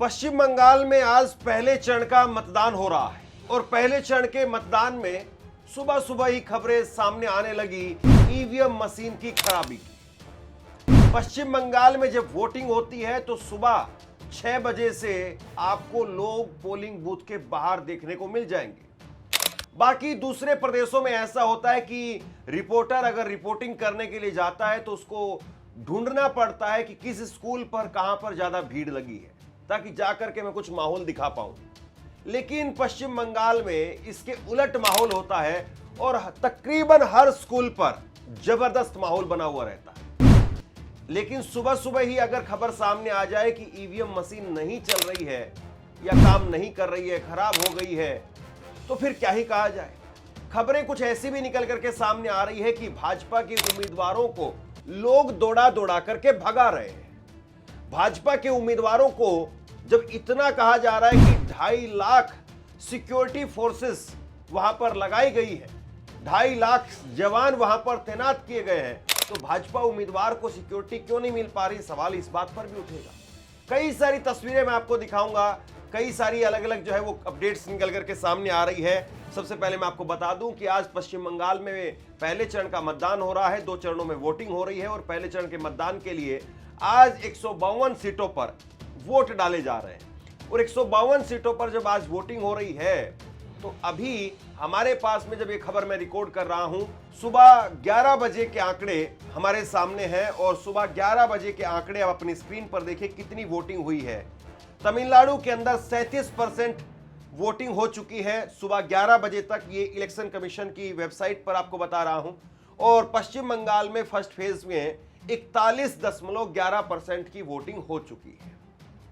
पश्चिम बंगाल में आज पहले चरण का मतदान हो रहा है और पहले चरण के मतदान में सुबह सुबह ही खबरें सामने आने लगी ईवीएम मशीन की खराबी की। पश्चिम बंगाल में जब वोटिंग होती है तो सुबह 6 बजे से आपको लोग पोलिंग बूथ के बाहर देखने को मिल जाएंगे। बाकी दूसरे प्रदेशों में ऐसा होता है कि रिपोर्टर अगर रिपोर्टिंग करने के लिए जाता है तो उसको ढूंढना पड़ता है कि किस स्कूल पर कहां पर ज्यादा भीड़ लगी है ताकि जाकर के मैं कुछ माहौल दिखा पाऊं। लेकिन पश्चिम बंगाल में इसके उलट माहौल होता है और तकरीबन हर स्कूल पर जबरदस्त माहौल बना हुआ रहता है। लेकिन सुबह सुबह ही अगर खबर सामने आ जाए कि ईवीएम मशीन नहीं चल रही है या काम नहीं कर रही है, खराब हो गई है, तो फिर क्या ही कहा जाए। खबरें कुछ ऐसी भी निकल करके सामने आ रही है कि भाजपा के उम्मीदवारों को लोग दौड़ा दौड़ा करके भगा रहे हैं। भाजपा के उम्मीदवारों को जब इतना कहा जा रहा है कि 2.5 लाख सिक्योरिटी फोर्सेस वहां पर लगाई गई है, 2.5 लाख जवान वहां पर तैनात किए गए हैं, तो भाजपा उम्मीदवार को सिक्योरिटी क्यों नहीं मिल पा रही, सवाल इस बात पर भी उठेगा। कई सारी तस्वीरें मैं आपको दिखाऊंगा, कई सारी अलग अलग जो है वो अपडेट्स निकल करके सामने आ रही है। सबसे पहले मैं आपको बता दूं कि आज पश्चिम बंगाल में पहले चरण का मतदान हो रहा है, 2 चरणों में वोटिंग हो रही है और पहले चरण के मतदान के लिए आज 152 सीटों पर वोट डाले जा रहे हैं। और 152 सीटों पर जब आज वोटिंग हो रही है तो अभी हमारे पास में जब ये खबर मैं रिकॉर्ड कर रहा हूं, सुबह 11 बजे के आंकड़े हमारे सामने हैं और सुबह 11 बजे के आंकड़े आप अपनी स्क्रीन पर देखिए कितनी वोटिंग हुई है। तमिलनाडु के अंदर 37% वोटिंग हो चुकी है सुबह 11 बजे तक, ये इलेक्शन कमीशन की वेबसाइट पर आपको बता रहा हूं। और पश्चिम बंगाल में फर्स्ट फेज में 41.11% की वोटिंग हो चुकी है।